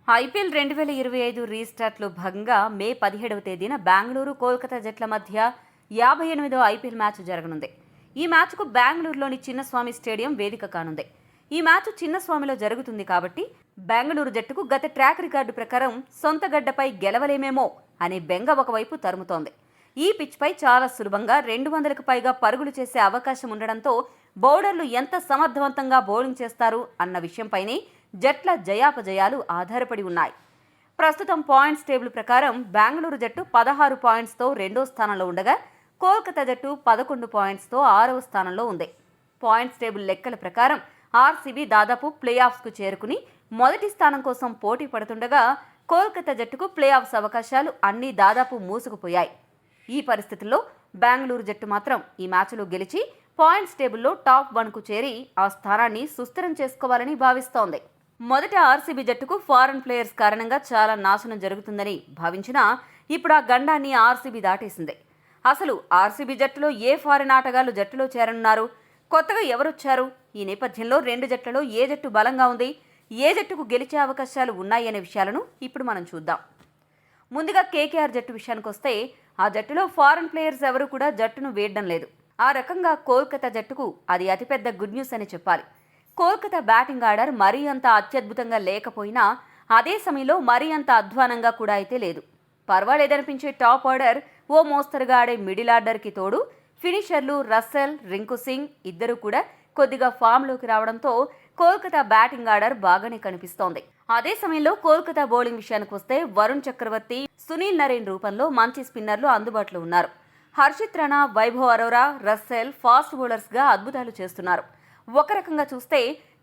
IPL 2025 రీస్టార్ట్లో భాగంగా మే 17వ తేదీన బెంగళూరు కోల్కతా జట్ల మధ్య 58వ ఐపీఎల్ మ్యాచ్ జరగనుంది. ఈ మ్యాచ్కు బెంగళూరులోని చిన్నస్వామి స్టేడియం వేదిక కానుంది. ఈ మ్యాచ్ చిన్నస్వామిలో జరుగుతుంది కాబట్టి బెంగళూరు జట్టుకు గత ట్రాక్ రికార్డు ప్రకారం సొంత గడ్డపై గెలవలేమేమో అనే బెంగ ఒకవైపు తరుముతోంది. ఈ పిచ్పై చాలా సులభంగా 200కు పైగా పరుగులు చేసే అవకాశం ఉండడంతో బౌలర్లు ఎంత సమర్థవంతంగా బౌలింగ్ చేస్తారు అన్న విషయంపైనే జట్ల జయాపజయాలు ఆధారపడి ఉన్నాయి. ప్రస్తుతం పాయింట్స్ టేబుల్ ప్రకారం బెంగళూరు జట్టు 16 పాయింట్స్తో రెండో స్థానంలో ఉండగా కోల్కతా జట్టు 11 పాయింట్స్తో 6వ స్థానంలో ఉంది. పాయింట్స్ టేబుల్ లెక్కల ప్రకారం ఆర్సీబీ దాదాపు ప్లే ఆఫ్స్కు చేరుకుని మొదటి స్థానం కోసం పోటీ పడుతుండగా కోల్కతా జట్టుకు ప్లే ఆఫ్స్ అవకాశాలు అన్నీ దాదాపు మూసుకుపోయాయి. ఈ పరిస్థితుల్లో బెంగళూరు జట్టు మాత్రం ఈ మ్యాచ్లో గెలిచి పాయింట్స్ టేబుల్లో టాప్ 1కు చేరి ఆ స్థానాన్ని సుస్థిరం చేసుకోవాలని భావిస్తోంది. మొదట ఆర్సీబీ జట్టుకు ఫారెన్ ప్లేయర్స్ కారణంగా చాలా నాశనం జరుగుతుందని భావించినా ఇప్పుడు ఆ గండాన్ని ఆర్సీబీ దాటేసింది. అసలు ఆర్సీబీ జట్టులో ఏ ఫారెన్ ఆటగాళ్లు జట్టులో చేరనున్నారు, కొత్తగా ఎవరొచ్చారు, ఈ నేపథ్యంలో రెండు జట్లలో ఏ జట్టు బలంగా ఉంది, ఏ జట్టుకు గెలిచే అవకాశాలు ఉన్నాయనే విషయాలను ఇప్పుడు మనం చూద్దాం. ముందుగా కేకేఆర్ జట్టు విషయానికి వస్తే ఆ జట్టులో ఫారెన్ ప్లేయర్స్ ఎవరూ కూడా జట్టును వేయడం లేదు. ఆ రకంగా కోల్కతా జట్టుకు అది అతిపెద్ద గుడ్ న్యూస్ అని చెప్పాలి. కోల్కతా బ్యాటింగ్ ఆర్డర్ మరీ అంత అత్యద్భుతంగా లేకపోయినా అదే సమయంలో మరీ అంత అధ్వానంగా కూడా అయితే లేదు. పర్వాలేదనిపించే టాప్ ఆర్డర్, ఓ మోస్తరుగా ఆడే మిడిల్ ఆర్డర్కి తోడు ఫినిషర్లు రస్సెల్, రింకు సింగ్ ఇద్దరూ కూడా కొద్దిగా ఫామ్లోకి రావడంతో కోల్కతా బ్యాటింగ్ ఆర్డర్ బాగానే కనిపిస్తోంది. అదే సమయంలో కోల్కతా బౌలింగ్ విషయానికి వస్తే వరుణ్ చక్రవర్తి, సునీల్ నరేన్ రూపంలో మంచి స్పిన్నర్లు అందుబాటులో ఉన్నారు. హర్షిత్ రాణా, వైభవ్ అరోరా, రస్సెల్ ఫాస్ట్ బౌలర్స్గా అద్భుతాలు చేస్తున్నారు. ఒక రకంగా చూస్తే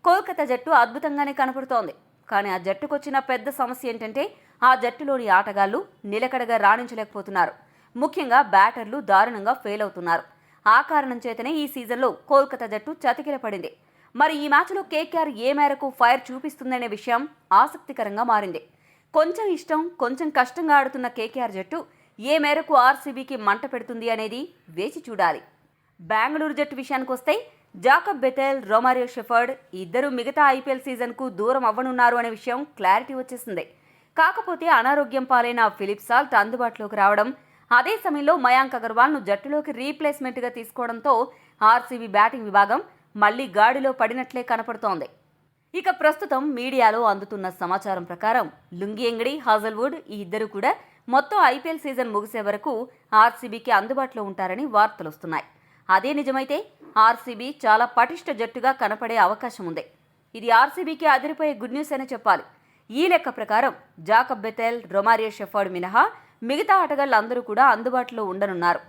కోల్కతా జట్టు అద్భుతంగానే కనపడుతోంది. కానీ ఆ జట్టుకొచ్చిన పెద్ద సమస్య ఏంటంటే ఆ జట్టులోని ఆటగాళ్లు నిలకడగా రాణించలేకపోతున్నారు. ముఖ్యంగా బ్యాటర్లు దారుణంగా ఫెయిల్ అవుతున్నారు. ఆ కారణం చేతనే ఈ సీజన్లో కోల్కతా జట్టు చతికిల పడింది. మరి ఈ మ్యాచ్లో కేకేఆర్ ఏ మేరకు ఫైర్ చూపిస్తుందనే విషయం ఆసక్తికరంగా మారింది. కొంచెం ఇష్టం, కొంచెం కష్టంగా ఆడుతున్న కేకేఆర్ జట్టు ఏ మేరకు ఆర్సీబీకి మంట పెడుతుంది అనేది వేచి చూడాలి. బెంగళూరు జట్టు విషయానికి వస్తే జాకబ్ బెథెల్, రొమారియో షెఫర్డ్ ఇద్దరు మిగతా ఐపీఎల్ సీజన్కు దూరం అవ్వనున్నారు అనే విషయం క్లారిటీ వచ్చేసింది. కాకపోతే అనారోగ్యం పాలైన ఫిలిప్ సాల్ట్ అందుబాటులోకి రావడం, అదే సమయంలో మయాంక్ అగర్వాల్ను జట్టులోకి రీప్లేస్మెంట్గా తీసుకోవడంతో ఆర్సీబీ బ్యాటింగ్ విభాగం మళ్లీ గాడిలో పడినట్లే కనపడుతోంది. ఇక ప్రస్తుతం మీడియాలో అందుతున్న సమాచారం ప్రకారం లుంగి ఎంగడి, హాజల్వుడ్ ఈ ఇద్దరు కూడా మొత్తం ఐపీఎల్ సీజన్ ముగిసే వరకు ఆర్సీబీకి అందుబాటులో ఉంటారని వార్తలు వస్తున్నాయి. అదే నిజమైతే ఆర్సీబీ చాలా పటిష్ట జట్టుగా కనపడే అవకాశం ఉంది. ఇది ఆర్సీబీకి అదిరిపోయే గుడ్ న్యూస్ అని చెప్పాలి. ఈ లెక్క ప్రకారం జాకబ్ బెథెల్, రొమారియో షెఫర్డ్ మినహా మిగతా ఆటగాళ్లందరూ కూడా అందుబాటులో ఉండనున్నారు.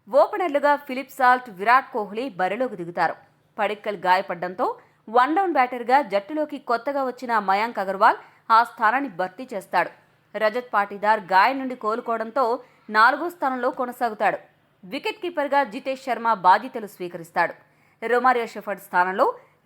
ఓపెనర్లుగా ఫిలిప్ సాల్ట్, విరాట్ కోహ్లీ బరిలోకి దిగుతారు. పడిక్కల్ గాయపడ్డంతో వన్ డౌన్ బ్యాటర్గా జట్టులోకి కొత్తగా వచ్చిన మయాంక్ అగర్వాల్ ఆ స్థానాన్ని భర్తీ చేస్తాడు. రజత్ పాటీదార్ గాయం నుండి కోలుకోవడంతో 4వ స్థానంలో కొనసాగుతాడు. వికెట్ కీపర్గా జితేష్ శర్మ బాధ్యతలు స్వీకరిస్తాడు. రొమారియో షెఫర్డ్ స్థానంలో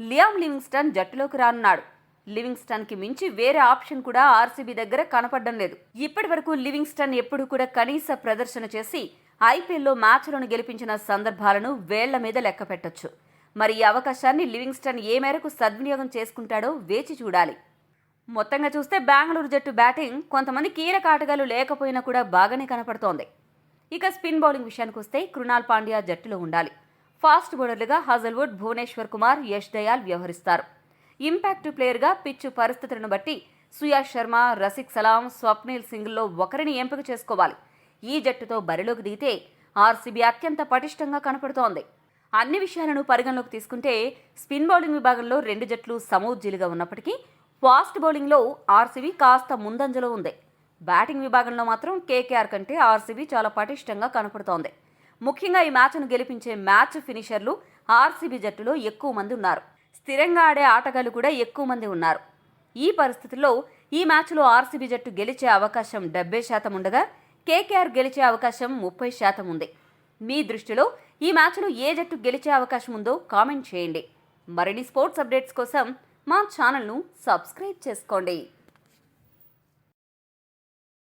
లియామ్ లివింగ్స్టన్ జట్టులోకి రానున్నాడు. లివింగ్స్టన్కి మించి వేరే ఆప్షన్ కూడా ఆర్సీబీ దగ్గర కనపడడం లేదు. ఇప్పటి వరకు లివింగ్స్టన్ ఎప్పుడు కూడా కనీస ప్రదర్శన చేసి ఐపీఎల్లో మ్యాచ్లను గెలిపించిన సందర్భాలను వేళ్ల మీద లెక్క పెట్టొచ్చు. మరి ఈ అవకాశాన్ని లివింగ్స్టన్ ఏ మేరకు సద్వినియోగం చేసుకుంటాడో వేచి చూడాలి. మొత్తంగా చూస్తే బెంగళూరు జట్టు బ్యాటింగ్ కొంతమంది కీలక ఆటగాళ్లు లేకపోయినా కూడా బాగానే కనపడుతోంది. ఇక స్పిన్ బౌలింగ్ విషయానికి వస్తే కృణాల్ పాండ్యా జట్టులో ఉండాలి. ఫాస్ట్ బౌలర్లుగా హాజల్వుడ్, భువనేశ్వర్ కుమార్, యష్ దయాల్ వ్యవహరిస్తారు. ఇంపాక్ట్ ప్లేయర్గా పిచ్చు పరిస్థితులను బట్టి సుయాష్ శర్మ, రసిక్ సలాం, స్వప్నిల్ సింగ్లో ఒకరిని ఎంపిక చేసుకోవాలి. ఈ జట్టుతో బరిలోకి దిగితే ఆర్సీబీ అత్యంత పటిష్టంగా కనపడుతోంది. అన్ని విషయాలను పరిగణలోకి తీసుకుంటే స్పిన్ బౌలింగ్ విభాగంలో రెండు జట్లు సమూజ్జీలుగా ఉన్నప్పటికీ ఫాస్ట్ బౌలింగ్లో ఆర్సీబీ కాస్త ముందంజలో ఉంది. బ్యాటింగ్ విభాగంలో మాత్రం కేకేఆర్ కంటే ఆర్సీబీ చాలా పటిష్టంగా కనపడుతోంది. ముఖ్యంగా ఈ మ్యాచ్ను గెలిపించే మ్యాచ్ ఫినిషర్లు ఆర్సీబీ జట్టులో ఎక్కువ మంది ఉన్నారు. స్థిరంగా ఆడే ఆటగాళ్లు కూడా ఎక్కువ మంది ఉన్నారు. ఈ పరిస్థితుల్లో ఈ మ్యాచ్లో ఆర్సీబీ జట్టు గెలిచే అవకాశం 70% ఉండగా కేకేఆర్ గెలిచే అవకాశం 30% ఉంది. మీ దృష్టిలో ఈ మ్యాచ్లో ఏ జట్టు గెలిచే అవకాశం ఉందో కామెంట్ చేయండి. మరిన్ని స్పోర్ట్స్ అప్డేట్స్ కోసం మా ఛానల్ను సబ్స్క్రైబ్ చేసుకోండి.